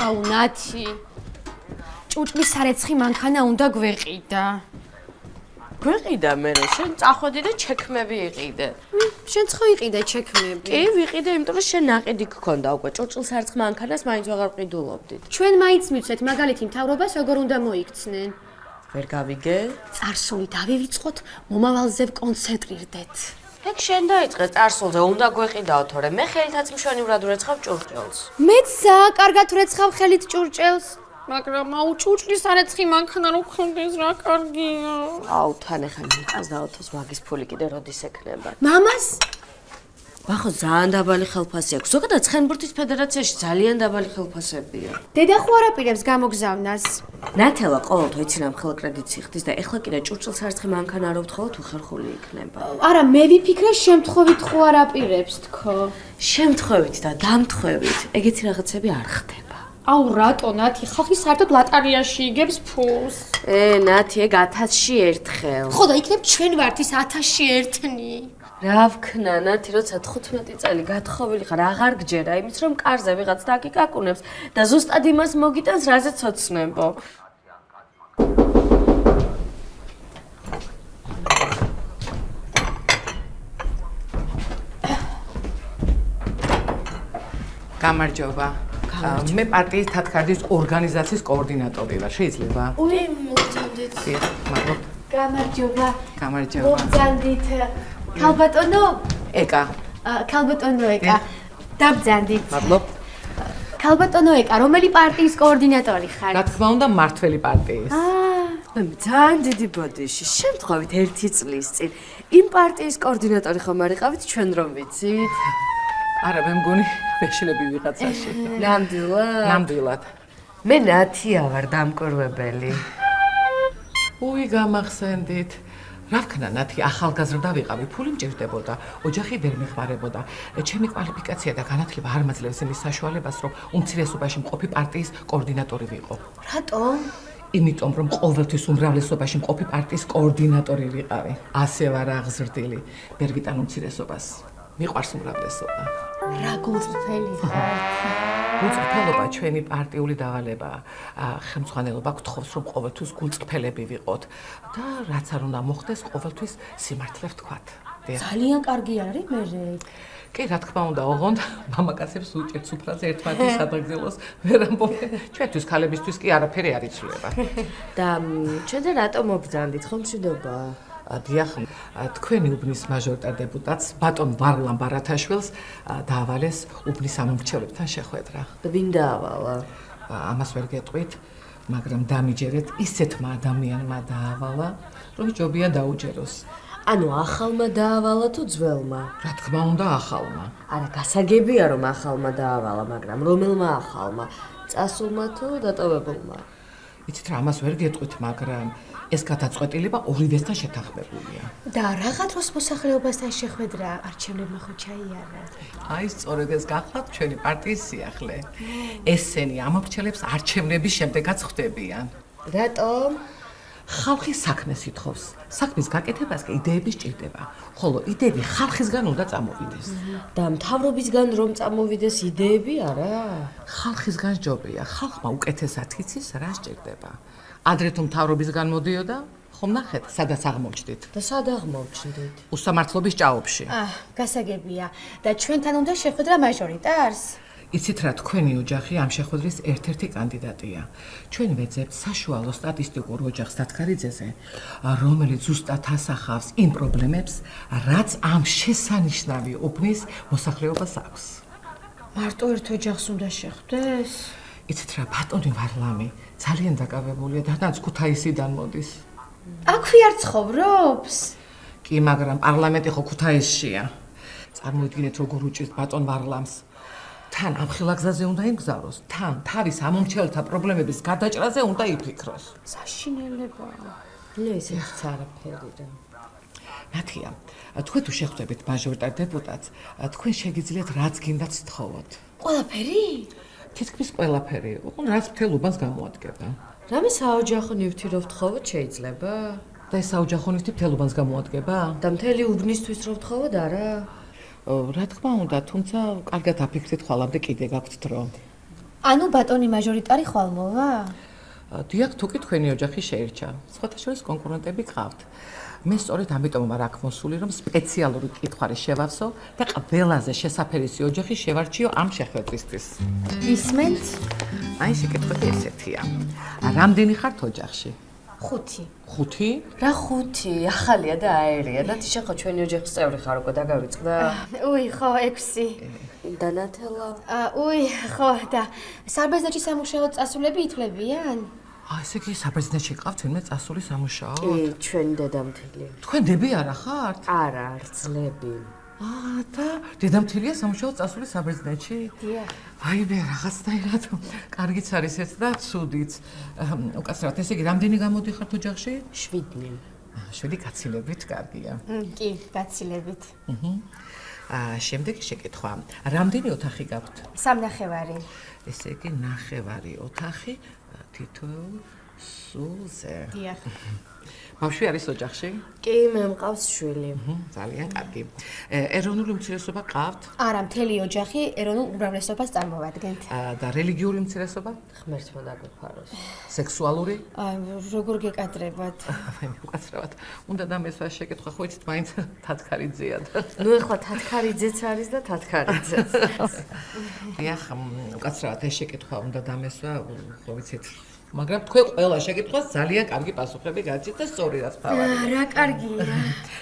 აუ ნათი ჭუჭლის სარეცხი მანქანა უნდა გვეყიდა გვეყიდა მე შენ წახვედი და ჩექმები იყიდე შენც ხო იყიდე ჩექმები კი ვიყიდე იმიტომ რომ შენ ნაყიდი გქონდა უკვე ჭუჭლის სარეცხ მანქანას მაინც ვეღარ ვყიდულობდით ჩვენ მაინც მივცეთ მაგალითი მთავრობას როგორ უნდა მოიქცნენ ვერ გავიგე წარსული დავივიწყოთ მომავალზე ვკონცენტრირდეთ ეგ შენ დაიწყე წარსულზე უნდა გვეყიდაო თორე მე ხელითაც მშვენივრად ვერეცხავ ჭურჭელს მეც კარგად ვერეცხავ ხელით ჭურჭელს მაგრამ აუ ჭუჭლის სარეცხი მანქანა რო გქონდეს რა კარგია აუ თან ახლა მიყავს დაოთოს მაგის ფული კიდე როდის ექნება მამას ბახო ძალიან დაბალი ხელფასი აქვს ზოგადად ცხენბურთის ფედერაციაში ძალიან დაბალი ხელფასებია დედა ხო არაპირებს გამოგზავნას ნათელა ყოველთვის იცი რამ ხელკრედიტს იხდის და ეხლა კიდე ჭურჭლის სარეცხი მანქანა რო ვთხოვოთ უხერხული იქნება არა მე ვიფიქრე შემთხვევით ხო არაპირებს თქო შემთხვევით და დამთხვევით ეგეთი რაღაცები არ ხდება აუ რატო ნათი ხალხი საერთოდ ლატარიაში იგებს ფულს ნათი ეგ 1000-ში ერთხელ ხო და იქნებ ჩვენ ვართ ის 1000-ში ერთნი რა ვქნა ნათი როცა 15 წელი გათხოვილი ხარ აღარ გჯერა იმის რომ კარზე ვიღაც დაგიკაკუნებს და ზუსტად იმას მოგიტანს რაზეც ოცნებო გამარჯობა მე პარტიის თათქარდის ორგანიზაციის კოორდინატორი ვარ შეიძლება უი მოგძანდით მადლობ გამარჯობა გამარჯობა მოგძანდით ქალბატონო ეკა ქალბატონო ეკა დაბძანდით მადლობ ქალბატონო ეკა რომელი პარტიის კოორდინატორი ხარ რა თქმა უნდა მართველი პარტიის მე ძალიან დიდი ბოდიში შემთხვევით 1 წლის წინ იმ პარტიის კოორდინატორი ხომ არ იყავით ჩვენ რომ ვიცით არა მე მგონი ვეშლები ვიღაცაში ნამდვილად მე ნათია ვარ დამკვირვებელი უი გამახსენდით რა ვქნა ნათი ახალგაზრდა ვიყავი ფული მჭირდებოდა ოჯახი ვერ მეხმარებოდა ჩემი კვალიფიკაცია და განათლება არ მაძლევს იმის საშუალებას რომ უმცირესობაში მყოფი პარტიის კოორდინატორი ვიყო რატომ იმიტომ რომ ყოველთვის უმრავლესობაში მყოფი პარტიის კოორდინატორი ვიყავი ასე ვარ აღზრდილი ვერ ვიტან უმცირესობას მიყვარს უმრავლესობა რა გულწრფელი ხარ გულწრფელობა ჩვენი პარტიული დავალებაა ხელმძღვანელობა გთხოვს რომ ყოველთვის გულწრფელები ვიყოთ და რაც არ უნდა მოხდეს ყოველთვის სიმართლე ვთქვათ ძალიან კარგი არის მე კი რა თქმა უნდა ოღონდ მამაკაცებს უჭირთ სუფრაზე ერთმანეთის სადღეგრძელოს ვერ ამბობენ ჩვენთვის ქალებისთვის კი არაფერი არ იცვლება და ჩვენ და რატომ მობრძანდით ხომ მშვიდობა დიახ თქვენი უბნის მაჟორიტარ დეპუტატს ბატონ ვარლამ ბარათაშვილს დაავალეს უბნის ამომრჩევლებთან შეხვედრა და ვინ დაავალა ამას ვერ გეტყვით მაგრამ დამიჯერეთ ისეთმა ადამიანმა დაავალა რომ ჯობია დაუჯეროს ანუ ახალმა დაავალა თუ ძველმა რა თქმა უნდა ახალმა არა გასაგებია რომ ახალმა დაავალა მაგრამ რომელმა ახალმა წასულმა თუ დატოვებულმა იცით რა ამას ვერ გეტყვით მაგრამ ეს გადაწყვეტილება ორივესთან შეთანხმებულია. და რაღა დროს მოსახლეობასთან შეხვედრა არჩევნებმა ხო ჩაიარა? აი სწორედ ეს გახლავთ ჩვენი პარტიის სიახლე. ესენი ამორჩელებს არჩევნების შემდეგაც ხვდებიან. რატომ? ხალხი საქმეს ითხოვს. საქმის გაკეთებას კი იდეები სჭირდება. ხოლო იდეები ხალხისგან უნდა წამოვიდეს. და მთავრობისგან რომ წამოვიდეს იდეები არა? ხალხისგან ჯობია. ხალხმა უკეთესად იცის რა სჭირდება. ადრე თუ მთავრობისგან მოდიოდა, ხომ ნახეთ, სადაც აღმოჩნდით. და სად აღმოჩნდით? უსამართლობის ჭაობში. გასაგებია. და ჩვენთან უნდა შეხვედრა მაჟორიტარს? იცით რა, თქვენი ოჯახი ამ შეხვედრის ერთ-ერთი კანდიდატია. ჩვენ ვეძებთ საშუალო სტატისტიკურ ოჯახს თათქარიძეზე, რომელიც ზუსტად ასახავს იმ პრობლემებს, რაც ამ შესანიშნავი უბნის მოსახლეობას აქვს. მარტო ერთ ოჯახს უნდა შეხვდეს? იცით რა, ბატონი ვარლამი ძალიან დაკავებულია და დანაც ქუთაისიდან მოდის. აქვე არ ცხოვრობს? კი, მაგრამ პარლამენტი ხო ქუთაისშია. წარმოიდგინეთ, როგორ უჭირთ ბატონ ვარლამს. თან ამ ხილაგზაზე უნდა იმგზავროს, თან თავის ამომრჩეველთა პრობლემების გადაჭრაზე უნდა იფიქროს. საშინელებაა. ნუ ესეც არაფერი რა. ნათია, თქვენ თუ შეხვდებით მაჟორიტარ დეპუტატს, თქვენ შეგიძლიათ რაც გინდათ სთხოვოთ. ყველაფერი? თითქმის ყველაფერი, ოღონდ რაც მთელ უბანს გამოადგება. რამე საოჯახო ნივთი რო ვთხოვოთ შეიძლება? და ეს საოჯახო ნივთი მთელ უბანს გამოადგება? და მთელი უბნისთვის რო ვთხოვოთ არა? რა თქმა უნდა, თუმცა კარგად აფიქრეთ, ხვალამდე კიდე გაქვთ დრო. ანუ ბატონი მაჟორიტარი ხვალ მოვა? დიახ, თუ კი თქვენი ოჯახი შეირჩა. სხვათა შორის კონკურენტები გყავთ. მე სწორედ ამიტომ ვარ აქ მოსული, რომ სპეციალური კითხვარი შევავსო და ყველაზე შესაფერისი ოჯახი შევარჩიო ამ შეხვედრისთვის. ისმენთ? აი, შეკითხვები ესეთია. რამდენი ხართ ოჯახში? 5. 5? რა 5? ახალია და აერია და თიშა ხო ჩვენი ოჯახის წევრი ხარ უკვე დაგავიწყდა? უი, ხო, 6. და ნათელა? უი, ხო, და საბერძნეთში სამუშაო წასულები ითვლებიან? ესე იგი საბერძნეთში ყავთ ვინმე წასული სამუშაო? კი, ჩვენი დედამთილი. თქვენ დები არა ხართ? არა, რძლები. და დედამთილია სამუშაო წასული საბერძნეთში? დიახ. აი მე რაღაცნაირად კარგიც არის ეს და ცუდიც. უკაცრავად, ესე იგი რამდენი გამოდიხართ ოჯახში? 7. 7 გაცილებით კარგია. კი, გაცილებით. შემდეგი შეკითხვა. რამდენი ოთახი გაქვთ? 3 ნახევარი. ესე იგი ნახევარი ოთახი თითოეულ სულზე. დიახ. ბავშვი არის ოჯახში? კი, მე მყავს შვილი. ძალიან კარგი. ეროვნული უმცირესობა ყავთ? არა, მთელი ოჯახი ეროვნულ უმრავლესობას წარმოვადგენთ. და რელიგიური უმცირესობა? ღმერთმა დაგვეფაროს. სექსუალური? როგორ გეკადრებათ? აი მე უკაცრავად. უნდა დამესვა შეკითხვა, ხო იცით, მაინც თათქარიძეა და. ნუ ეხლა თათქარიძეც არის და თათქარიძეც. დიახ, უკაცრავად ეს შეკითხვა უნდა დამესვა, ხო ვიცით. მაგრამ თქვენ ყველა შეკითხვას ძალიან კარგი პასუხები გაჩით და სწორი რაც თავარია. რა კარგია.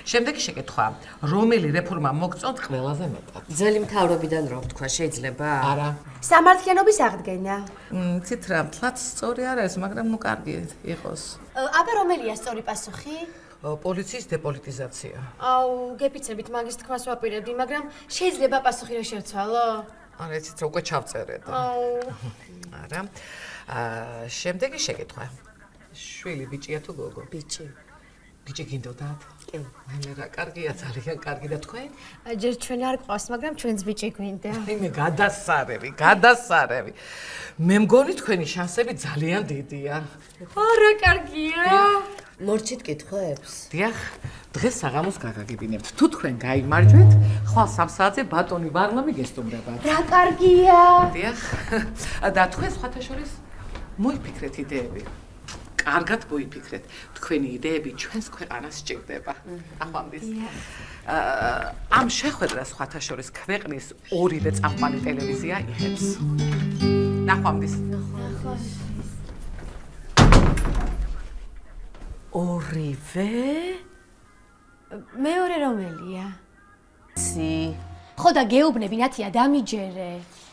შემდეგი შეკითხვა. რომელი რეფორმა მოგწონთ ყველაზე მეტად? ძველი მთავრობიდან რო ვთქვა, შეიძლება? არა. სამართლიანობის აღდგენა. ცით რა, თლაც სწორი არ არის, მაგრამ ნუ კარგი იყოს. აბა რომელია სწორი პასუხი? პოლიციის დეპოლიტიზაცია. გეფიცებით მაგის თქმას ვაპირებდი, მაგრამ შეიძლება პასუხი რა შევცვალო? არა, იცით რა, უკვე ჩავწერე და. არა. შემდეგი შეკითხვა. შვილი ბიჭია თუ გოგო? ბიჭი. ბიჭი გინდოდათ? კი. მე რა კარგია, ძალიან კარგი და თქვენ? ჯერ ჩვენ არ გვყავს, მაგრამ ჩვენც ბიჭი გვინდა. მე გადასარევი. მე მგონი თქვენი შანსები ძალიან დიდია. რა კარგია. მორჩით კითხვებს? დიახ, დღეს საღამოს გაგაგებინებთ. თუ თქვენ გაიმარჯვეთ, ხვალ 3 საათზე ბატონი ვარლამი გესტუმრებათ. რა კარგია. დიახ. და თქვენ სხვათა შორის მოიფიქრეთ იდეები. კარგად მოიფიქრეთ. თქვენი იდეები ჩვენს ქვეყანას სჭირდება. ახვამდის. ამ შეხვედრას სხვათა შორის ქვეყნის ორივე წამყვანი ტელევიზია იღებს. ნახვამდის. ორივე? მეორე რომელია? სი. ხო და გეუბნები ნათია დამიჯერე.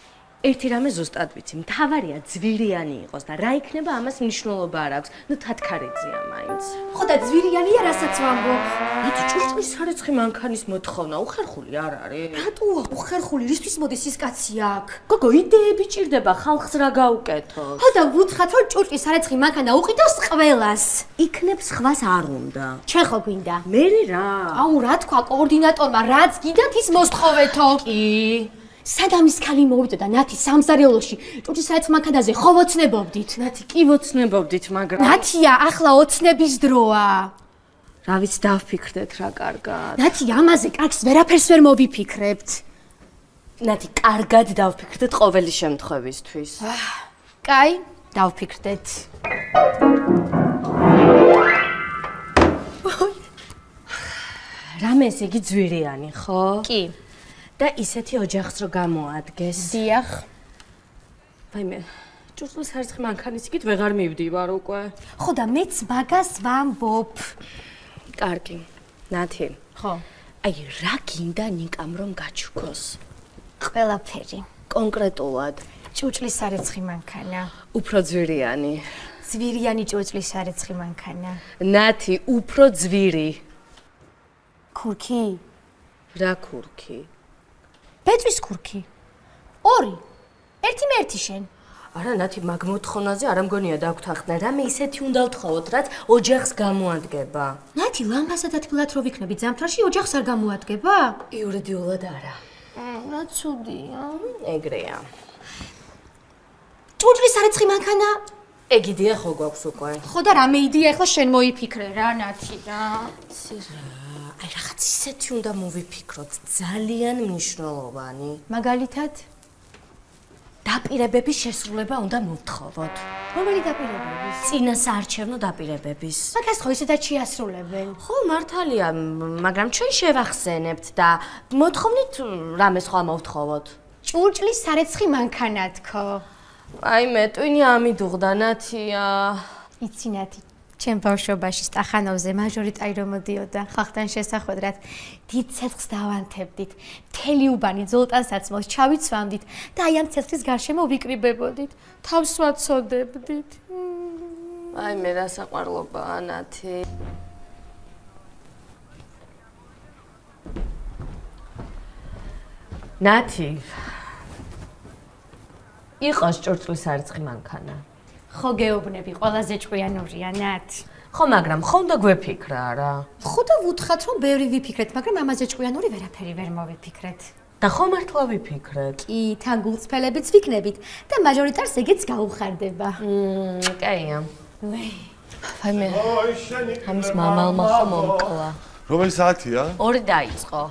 ერთი რამე ზუსტად ვიცი, მთავარია ძვირიანი იყოს და რა იქნება ამას მნიშვნელობა არ აქვს. ნუ თათქარიძეა მაინც. ხო და ძვირიანია რასაც ვამბობ. ათი ჭურჭლის სარეცხი მანქანის მოთხოვნა უხერხული არ არის. რატოა უხერხული რისთვის მოდის ის კაცი აქ? გოგო, იდეები ჭირდება, ხალხს რა გაუკეთოს? ხო და ვუცხათ რომ ჭურჭლის სარეცხი მანქანა უყიდოს ყველას. იქნებ სხვას არ უნდა. ჩვენ ხო გვინდა? მე რა? რა თქვა კოორდინატორმა, რაც გიდათ ის მოსთხოვეთო. კი. სადამის ქალი მოვიდა და ნათი სამზარეულოში ჭურჭლის სარეცხ მანქანაზე ხო ვოცნებობდით? ნათი კი ვოცნებობდით, მაგრამ ნათია, ახლა ოცნების დროა. რა ვიცი, დავფიქრდეთ რა კარგად. ნათი, ამაზე კარგს ვერაფერს ვერ მოვიფიქრებთ. ნათი, კარგად დავფიქრდეთ ყოველი შემთხვევისთვის. კაი, დავფიქრდეთ. რამე ესე იგი ძვირიანი, ხო? კი. და ისეთი ოჯახს რო გამოადგეს. დიახ. ვაიმე, ჭურჭლის სარეცხი მანქანის იქით ვეღარ მივდივარ უკვე. ხო და მეც მაგას ვამბობ. კარგი. ნათი. ხო. აი, რა გინდა ნიკამ რომ გაჩუქოს? ყველაფერი. კონკრეტულად, ჭურჭლის სარეცხი მანქანა. უფრო ძვირიანი. ძვირიანი ჭურჭლის სარეცხი მანქანა. ნათი, უფრო ძვირი. ქურქი? რა ქურქი? ბეწვის ქურქი. 2. ერთი მე ერთი შენ. არა, ნათი, მაგ მოთხოვნაზე არ მგონია დაგვთანხმდა. რამე ისეთი უნდა ვთხოვოთ, რაც ოჯახს გამოადგება. ნათი, ლამაზად ათბილად რო ვიქნები ზამთარში ოჯახს არ გამოადგება? იურიდიულად არა. რა ცუდია. ეგრეა. ჭურჭლის სარეცხი მანქანა? ეგ იდეა ხო გვაქვს უკვე? ხო და რამე იდეა ახლა შენ მოიფიქრე რა, ნათი რა. აი, რაღაც ისეთი უნდა მოვიფიქროთ, ძალიან მნიშვნელოვანი. მაგალითად? დაპირებების შესრულება უნდა მოვთხოვოთ. რომელი დაპირებების? წინა საარჩევნო დაპირებების. მაგას ხო ისედაც შეასრულებენ. ხო, მართალია, მაგრამ ჩვენ შევახსენებთ და მოთხოვნით რამე სხვა მოვთხოვოთ. ჭურჭლის სარეცხი მანქანა თქო. აი მე ტვინი ამიდუღდა ნათია. იცი ნათი, ჩემ ბავშვობაში სტახანოვზე მაჟორიტარი რომ მოდიოდა ხალხთან შესახვედრად, დიდ ცეცხლს დავანთებდით. მთელი უბანი ზოლტანსაც მოს ჩავიცვამდით და აი ამ ცეცხლის გარშემო ვიკრიბებოდით. თავს ვაცოდებდით. აი მე რა საყვარლობაა ნათი. ნათი. იყოს ჭურჭლის სარეცხი მანქანა. ხო გეუბნები, ყველაზე ჭკვიანურია ნათი. ხო, მაგრამ ხო უნდა გვეფიქრა რა. ხო და ვუთხრათ რომ ბევრი ვიფიქრეთ, მაგრამ ამაზე ჭკვიანური ვერაფერი ვერ მოვიფიქრეთ. და ხო მართლა ვიფიქრეთ. კი, თან გულწრფელებიც ვიქნებით და მაჟორიტარს ეგეც გაუხარდება. კაია. აი მე ამის მამალმა ხო მომკლა. რომელი საათია? 2 დაიწყო.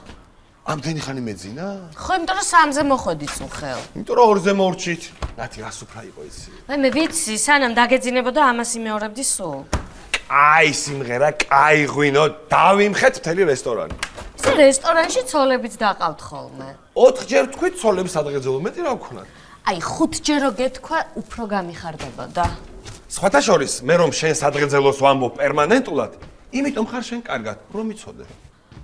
ამდენი ხანი მეძინა? ხო, იმიტომ რომ 3-ზე მოხოდი წუხელ. იმიტომ რომ 2-ზე მორჩით. ნათი რა სუფრა იყო ისი. აი მე ვიცი, სანამ დაგეძინებოდა ამას იმეორებდი სულ. კაი სიმღერა, კაი ღვინო, დავიმხეთ მთელი რესტორანი. ისე რესტორანში ცოლებიც დაყავთ ხოლმე. 4ჯერ თქვით ცოლების სადღეძელო, მეტი რა ვქონათ? აი 5ჯერ რო გეთქვა, უფრო გამიხარდებოდა. სხვათა შორის, მე რომ შენ სადღეძელოს ვამბობ პერმანენტულად, იმიტომ ხარ შენ კარგად, რომ იცოდე.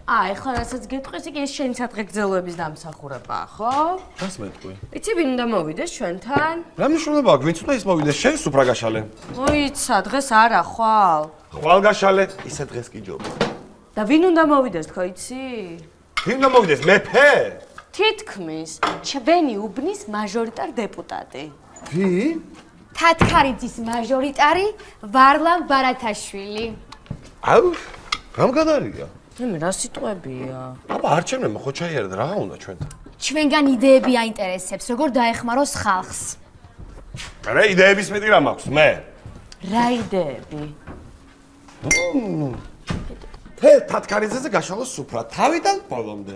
აი, ხო, რასაც გეტყვის, იგი ეს შენი სადღეძელოების დამსახურებაა, ხო? რას მეტყვი? იცი ვინ უნდა მოვიდეს ჩვენთან? რა მნიშვნელობა აქვს, ვინც უნდა ის მოვიდეს, შენ სუფრა გაშალე. მოიცა, დღეს არა ხვალ. ხვალ გაშალე, ისე დღეს კი ჯობ. და ვინ უნდა მოვიდეს, თქო, იცი? ვინ უნდა მოვიდეს, მეფე? თითქმის ჩვენი უბნის მაჟორიტარ დეპუტატი. ვინ? თათქარიძის მაჟორიტარი ვარლამ ბარათაშვილი. აუ, რამგანარია? მე რა სიტყვებია? აბა არჩევნებმა ხო ჩაიარა და რა უნდა ჩვენთან? ჩვენგან იდეები აინტერესებს, როგორ დაეხმაროს ხალხს. რა იდეების მეტი რა მაქვს მე? რა იდეები? თათქარიძეზე გაშალოს სუფრა, თავიდან ბოლომდე.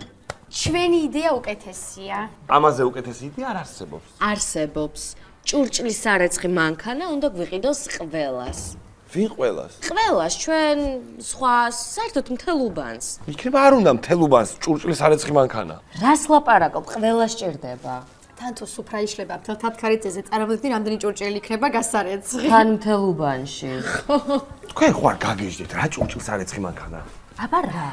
ჩვენი იდეა უკეთესია. ამაზე უკეთესი იდეა არ არსებობს. არსებობს. ჭურჭლის სარეცხი მანქანა უნდა გვიყიდოს ყველას. ვინ ყველას? ყველას, ჩვენ სხვას, საერთოდ მთელ უბანს. იქნება არ უნდა მთელ უბანს ჭურჭლის სარეცხი მანქანა. რას ლაპარაკობ, ყველას ჭირდება. თან თუ სუფრა იშლება მთელ თათქარიძეზე, წარმოგიდგენთ რამდენი ჭურჭელი იქნება გასარეცხი. თან მთელ უბანში. თქვენ ხო არ გაგიჟდით რა ჭურჭლის სარეცხი მანქანა? აბა რა?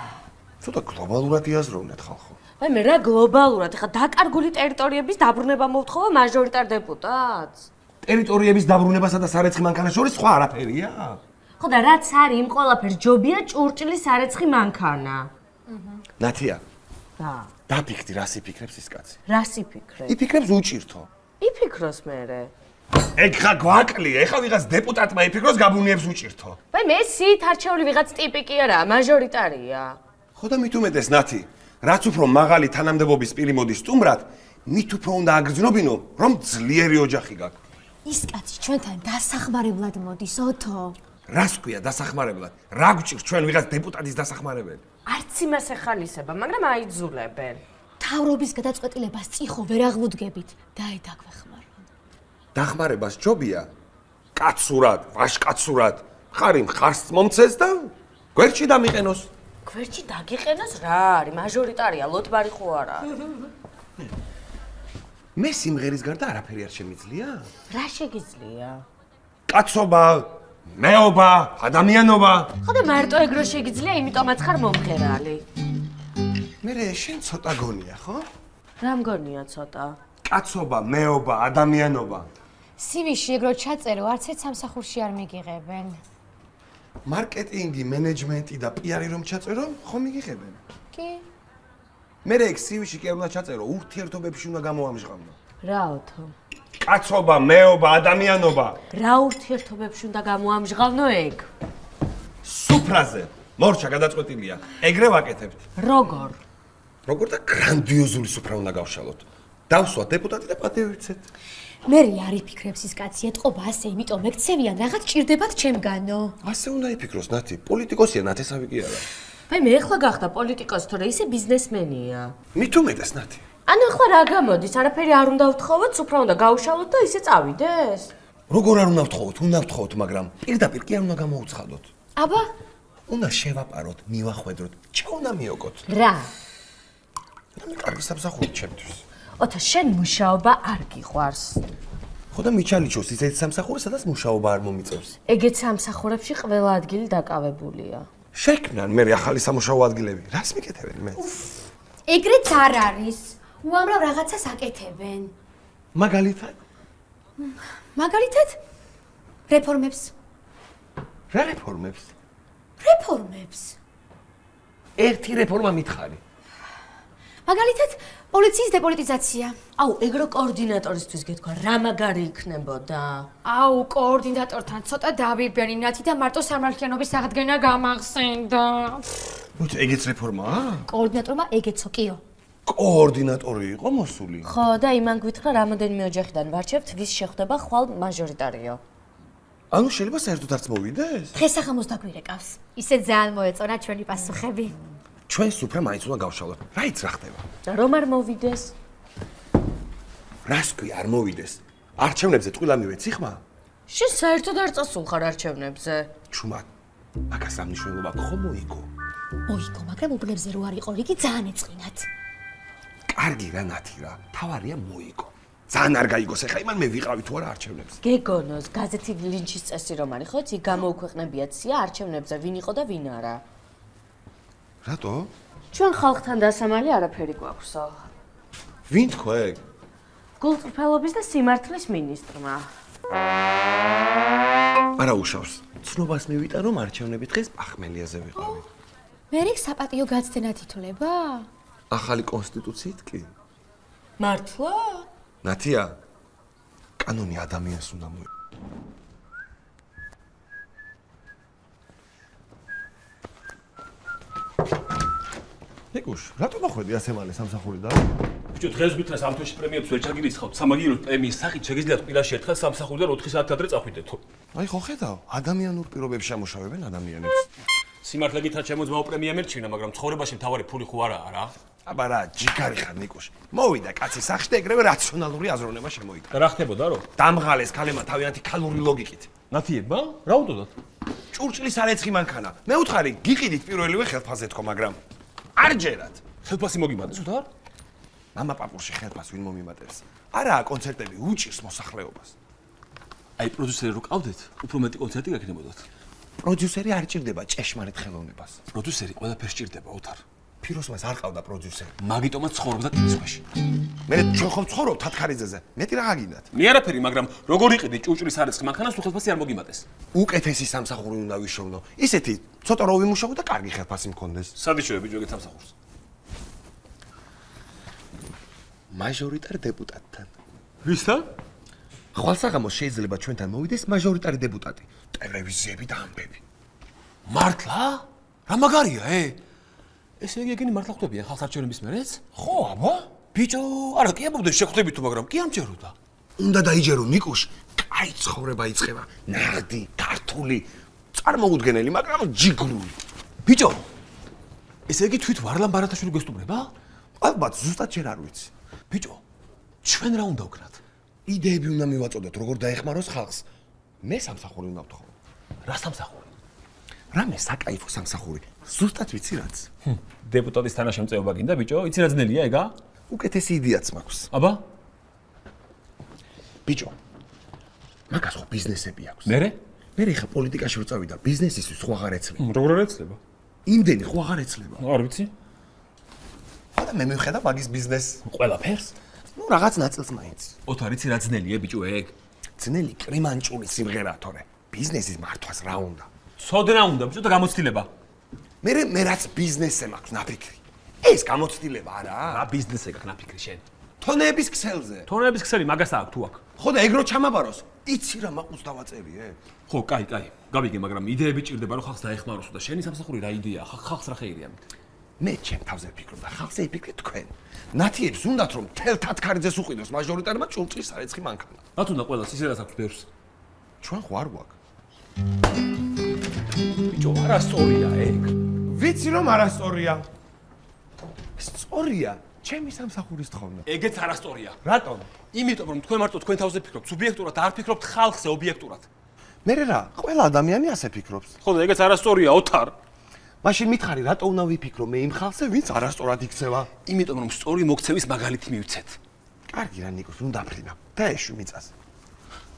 ცოტა გლობალურად იაზროვნეთ ხალხო. აი მე რა გლობალურად, ხა დაკარგული ტერიტორიების დაბრუნება მოვთხოვა მაჟორიტარ დეპუტატს. ტერიტორიების დაბრუნებასა და სარეცხი მანქანას შორის სხვა არაფერია? ხო და რაც არის იმ ყველაფერს ჯობია ჭურჭლის სარეცხი მანქანა. ნათია, რა? დაფიქრდი რას იფიქრებს ის კაცი? რას იფიქრე? იფიქრებს უჭირთო. იფიქროს მერე. ეგ ხა გვაკლია, ეხა ვიღაც დეპუტატმა იფიქროს გაბრუნებს უჭირთო. აი მე სით არჩეული ვიღაც ტიპი კი არა, მაჟორიტარია. ხო და მით უმეტეს ნათი, რაც უფრო მაღალი თანამდებობის პირი მოდის სტუმრად, მით უფრო უნდა აგრძნობინო, რომ ძლიერი ოჯახი გაქვს. ის კაცი ჩვენთან დასახმარებლად მოდის, ოთო. რას ქვია დასახმარებლად? რა გვჭირს ჩვენ ვიღაც დეპუტატის დასახმარებელი? არც იმას ეხალისება, მაგრამ აიძულებენ. თავრობის გადაწყვეტილებას წიხო ვერ აღუდგებით. დაი დაგვეხმარო. დახმარებას ჯობია კაცურად, ვაშკაცურად, ხარი მხარს მომცეს და გვერდში დამიყენოს. გვერდში დაგიყენოს რა არის, მაჟორიტარია, ლოტბარი ხო არა? მე სიმღერის გარდა არაფერი არ შემიძლია? რა შეგიძლია? კაცობა, მეობა, ადამიანობა. ხო და მარტო ეგ რო შეგიძლია, იმიტომაც ხარ მომღერალი. მე შენ ცოტა გონია, ხო? რა მგონია ცოტა? კაცობა, მეობა, ადამიანობა. CV-ში ეგ რო ჩაწერო, არც ერთ სამსახურში არ მიგიღებენ. მარკეტინგი, მენეჯმენტი და PR-ი რომ ჩაწერო, ხომ მიგიღებენ? კი. მე ეგ CV-ში კი არ უნდა ჩაწერო, ურთიერთობებში უნდა გამოამჟღავნო. რა ოთო? კაცობა, მეობა, ადამიანობა. რა ურთიერთობებში უნდა გამოამჟღავნო ეგ? სუფრაზე. მორჩა გადაწყვეტილია. ეგრე ვაკეთებთ. როგორ? როგორ და გრანდიოზული სუფრა უნდა გავშალოთ. დავსვა დეპუტატი და პატივიცეთ. მე არ იფიქრებს ის კაცი, ეთყობა ასე, იმიტომ მეკცევიან, რაღაც ჭირდებათ ჩემგანო. ასე უნდა იფიქროს ნათი, პოლიტიკოსია ნათესავი კი არა. აი მე ეხლა გახდა პოლიტიკოსი, თორე ისე ბიზნესმენია. მით უმეტეს ნათი. ანუ ახლა რა გამოდის? არაფერი არ უნდა ვთხოვოთ, უფრო უნდა გავუშალოთ და ისე წავიდეს? როგორ არ უნდა ვთხოვოთ, მაგრამ პირდაპირ კი არ უნდა გამოუცხადოთ. აბა, უნდა შევაპაროთ, მივახვედროთ, ჩაუნა მიოკოთ. რა? მე კარგი სამსახური ჩემთვის. ოთა შენ მუშაობა არ გიყვარს. ხო და მიჩალიჩოს ისეთი სამსახური, სადაც მუშაობა არ მომიწევს. ეგეთ სამსახურებში ყველა ადგილი დაკავებულია. შექმნან მე ახალი სამუშაო ადგილები. რას მიკეთებენ მე? ეგრეც არ არის. უამრავ რაღაცას აკეთებენ. მაგალითად, მაგალითად, რეფორმებს. რა რეფორმებს? რეფორმებს. ერთი რეფორმა მითხარი. მაგალითად, პოლიციის დეპოლიტიზაცია. აუ, ეგრო კოორდინატორისთვის გეთქვა, რა მაგარი იქნებოდა? აუ, კოორდინატორთან ცოტა დავიბენი ნათი და მარტო სამართლიანობის აღდგენა გამახსენდა. მოიცა, ეგეც რეფორმაა? კოორდინატორმა ეგეცო კიო. კოორდინატორი იყო მოსული. ხო, და იმან გვითხრა, რამოდენიმე ოჯახიდან ვარჩევთ, ვის შეხვდება ხვალ მაჟორიტარიო. ანუ შეიძლება საერთოდ არც მოვიდეს? დღესახამოს დაგვირეკავს. ისე ძალიან მოეწონა ჩვენი პასუხები. ჩვენ სუფრა მაინც უნდა გავშალოთ. რაიც რა ხდება? რომ არ მოვიდეს? რას ქვია არ მოვიდეს? არჩევნებზე ტყუილა მივეცი ხმა? შენ საერთოდ არ წასულხარ არჩევნებზე. ჩუმად. მაგას რა მნიშვნელობა ხო მოიგო? მოიგო, მაგრამ უბნებზე რო არ იყო რიგი ძალიან ეწყინათ. კარგი რა ნათი რა. თავარია მოიგო. ძალიან არ გაიგოს ეხა იმან მე ვიყავი თუ არა არჩევნებზე. გეგონოს გაზეთი ლინჩის წესი რომანი ხო? ცი გამოუქვეყნებიათ სია არჩევნებზე ვინ იყო და ვინ არა. რატო? ჩვენ ხალხთან დასამალი არაფერი გვაქვსო. ვინ თქვა ეგ? გულწრფელობის და სიმართლის მინისტრმა. არა უშავს. ცნობას მივიტან რომ არჩევნები დღეს პახმელიაზე ვიყავი. მე რიგ საპატიო გაცდენად ითვლება? ახალი კონსტიტუციით კი. მართლა? ნათია, კანონი ადამიანს უნდა მოიგო. ნიკუშ, რატომ მოხვედი ასე მალე სამსახურიდან? ბიჭო, დღეს გითხრას ამ თვეში პრემიებს ვერ ჩაგირისხავთ. სამაგიეროდ პრემიის სახით შეგიძლიათ პირაში ერთხელ სამსახურიდან 4 საათი ადრე წახვიდეთ. აი ხო ხედავ, ადამიანურ პირობებში ამუშავებენ ადამიანებს. სიმართლე გითხრათ, შემოძმაო პრემია მერჩინა, მაგრამ ცხოვრებაში მთავარი ფული ხო არაა რა? აბა რა, ჯიგარი ხარ ნიკუშ. მოვიდა კაცი სახში და ეგრევე რაციონალური აზროვნება შემოიტანა. და რა ხდებოდა რო? დამღალეს ქალებმა თავიანთი ქალური ლოგიკით. ნათიებმა? რა უნდათ? ჭურჭლის არეცხი მანქანა. მე უთხარი, გიყიდით პირველივე ხელფასზე თქო, მაგრამ არ ჯერათ. ხელფასი მოგიმატეს უთ არ? მამა პაპურში ხელფას ვინ მომიმატებს? არაა კონცერტები უჭირს მოსახლეობას. აი პროდიუსერი რო ყავდეთ, უფრო მეტი კონცერტი გექნებოდათ. პროდიუსერი არ ჭირდება ჭეშმარიტ ხელოვნებას. პროდიუსერი ყველაფერს ჭირდება უთ არ? ფიროსმას არ ყავდა პროდიუსერი. მაგიტომაც ცხოვრობდა ტიპის ქვეშ. მე ჩვენ ხომ ცხოვრობ თათქარიძეზე. მეტი რა გაგინდათ? მე არაფერი, მაგრამ როგორ იყიდე ჭურჭლის არეცხი მანქანას თუ ხელფასი არ მოგიმატეს? უკეთესი სამსახური უნდა ვიშოვნო. ისეთი ცოტა რო ვიმუშაო და კარგი ხელფასი მქონდეს. სადიშოე ბიჭო ეგეთ სამსახურს? მაჟორიტარ დეპუტატთან. ვისთან? ხვალსაღამოს შეიძლება ჩვენთან მოვიდეს მაჟორიტარი დეპუტატი. ტელევიზიები და ამბები. მართლა? რა მაგარია, ესე იგი ეგენი მართლა ხვდებიან ხალხს არჩევნების მერეც? ხო, აბა? ბიჭო, არა, კი ამბობდნენ შეხვდებით თუ, მაგრამ კი ამჯეროდა. უნდა დაიჯერო ნიკუშ. კაი ცხოვრება იწყება. ნაღდი, ქართული, წარმოუდგენელი, მაგრამ ჯიგრული. ბიჭო, ესე იგი თვით ვარლამ ბარათაშვილი გესტუმრება? ალბათ ზუსტად შენ არ ვიცი. ბიჭო, ჩვენ რა უნდა ვქნათ? იდეები უნდა მივაწოდოთ, როგორ დაეხმაროს ხალხს. მე სამსახური უნდა ვთხოვო. რა სამსახური? რამე საკაიფო სამსახური. ზუსტად ვიცი რაც. დეპუტატის თანაშემწეობა გინდა, ბიჭო? იცი რა ძნელია ეგა? უკეთესი იდეაც მაქვს. აბა? ბიჭო, მაგას ხო ბიზნესები აქვს. მერე? მე ხა პოლიტიკაში რო წავიდა, ბიზნესისთვის ხო აღარ ეცლება. როგორ არ ეცლება? იმდენი ხო აღარ ეცლება. არ ვიცი. ხო და მე მივხედა მაგის ბიზნესს. ყველაფერს? ნუ რაღაც ნაწილს მაინც. ოთარ იცი რა ძნელია, ბიჭო, ეგ? ძნელი კრიმანჭული სიმღერა თორე. ბიზნესის მართვას რა უნდა? ცოდნა უნდა, ბიჭო, და გამოცდილება. მე რაც ბიზნესზე მაქვს ნაფიქრი. ეს გამოცდილება არაა. რა ბიზნესზე გაქვს ნაფიქრი შენ? თონების ქსელზე. თონების ქსელი მაგას აქვს თუ აქვს? ხო და ეგრო ჩამაბაროს. იცი რა მაყუს დავაწერიე? ხო, კაი, გავიგე, მაგრამ იდეები ჭირდება რომ ხალხს დაეხმაროსო და შენი სამსახური რა იდეაა? ხალხს რა ხეირია ამით? მე ჩემ თავზე ვფიქრობ და ხალხზე იფიქრეთ თქვენ. ნათიებს უნდათ რომ თელ თათქარიძეს უყიდოს მაჟორიტარმა ჭურჭლის არეცხი მანქანა. მათ უნდა ყველას ისედაც აქვს ბევრს. ჩვენ ხო არ გვაქვს. ბიჭო, არასწორია ეგ. ვიცი რომ არასწორია. სწორია. ჩემი სამსახურის თხოვნა. ეგეც არასწორია. რატომ? იმიტომ რომ თქვენ მარტო თქვენ თავზე ფიქრობთ, სუბიექტურად არ ფიქრობთ ხალხზე, ობიექტურად. მე რა, ყველა ადამიანი ასე ფიქრობს. ხო და ეგეც არასწორია, ოთარ. მაშინ მითხარი, რატო უნდა ვიფიქრო მე იმ ხალხზე, ვინც არასწორად იქცევა? იმიტომ რომ სწორი მოქცევის მაგალითი მივცეთ. კარგი რა ნიკოს, ნუ დაფრინა. და ეშვი მიწას.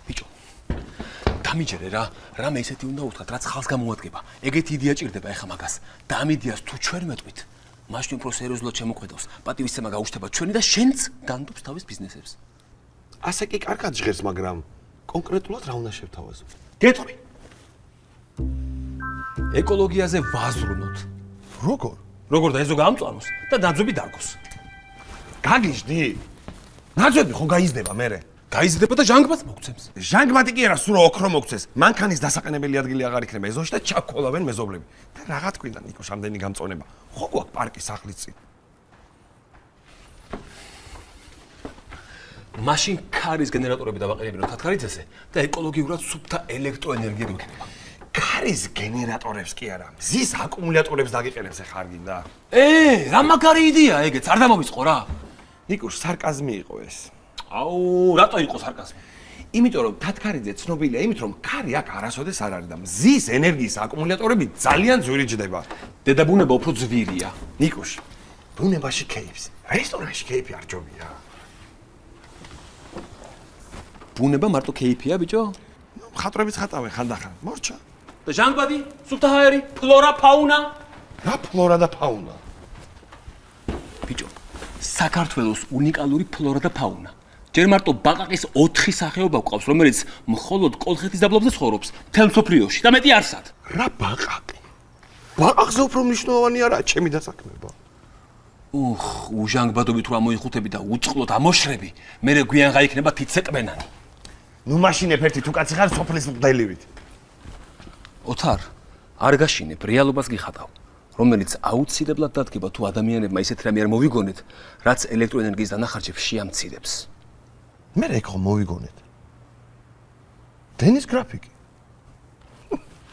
ბიჭო. დამიჯერე რა, რამე ისეთი უნდა უთხრათ, რაც ხალხს გამოადგება. ეგეთი იდეა ჭირდება ეხა მაგას. და ამ იდეას თუ ჩვენ მეტყვით, მაშინ უფრო სერიოზულად შემოქმედავს. პატივისცემა გაუჩნდება ჩვენი და შენც განდობს თავის ბიზნესებს. ასე კი კარგად ჟღერს, მაგრამ კონკრეტულად რა უნდა შევთავაზო? გეტყვი. ეკოლოგიაზე ვაზრუნოთ. როგორ? როგორ და ეზო გამწვანოს და დაძვები დარგოს. გაგიჟდი? ნაძვები ხო გაიზდება მერე? გაიზრდება და ჟანგბადს მოგცემს. ჟანგბადი კი არა, სულ ოქრო მოგცეს. მანქანის დასაყენებელი ადგილი აღარ იქნება ეზოში და ჩაქოლავენ მეზობლები. და რა თქვინდა ნიკოს ამდენი გამწონება? ხო გვაქვს პარკი სახლის წინ. მაშინ ქარის გენერატორები დავაყენებინოთ თათქარიძეზე და ეკოლოგიურად სუფთა ელექტროენერგია გვექნება. ქარის გენერატორებს კი არა, მზის აკუმულატორებს დაგიყენებს ახლა არ გინდა? რა მაგარი იდეა ეგეც, არ დამოვიწყო რა. ნიკოს სარკაზმი იყო ეს. აუ, რატო იყო სარკაზმი? იმიტომ რომ თათქარიძე ცნობილია იმით, რომ ქარი აქ არასოდეს არ არის და მზის ენერგიის აკუმულატორები ძალიან ძვირი ჯდება. დედაბუნება უფრო ძვირია. ნიკოш, ბუნებაში кейფს, რესტორანში кейფი არ ჯობია. ბუნება მარტო кейფია, ბიჭო? მხატვრებიც ხატავენ ხანდახან. მორჩა. და ჟანგბადი, სუფთა ჰაერი, ფლორა, ფაუნა. რა ფლორა და ფაუნა? ბიჭო, საქართველოს უნიკალური ფლორა და ფაუნა. ჯერ მარტო ბაყაყის 4 სახეობა გვყავს, რომელიც მხოლოდ კოლხეთის დაბლობზე ცხოვრობს, მთელ მსოფლიოში და მეტი არსად. რა ბაყაყი? ბაყაყზე უფრო მნიშვნელოვანი არაა ჩემი დასაქმება. უჟანგბადობით თუ ამოიხუთები და უწყლოდ ამოშრები, მერე გვიან გაიქნება თიცეტმენანი. ნუ მაშინ ეფერთი თუ კაცი ხარ სოფლის მგდელივით. ოთარ, არ გაშინებ, რეალობას გიხატავ, რომელიც აუცილებლად დადგება თუ ადამიანებმა ისეთ რამე არ მოვიგონეთ, რაც ელექტროენერგიის დანახარჯებს შეამცირებს. მე რა ხო მოვიგონეთ? დენის გრაფიკი.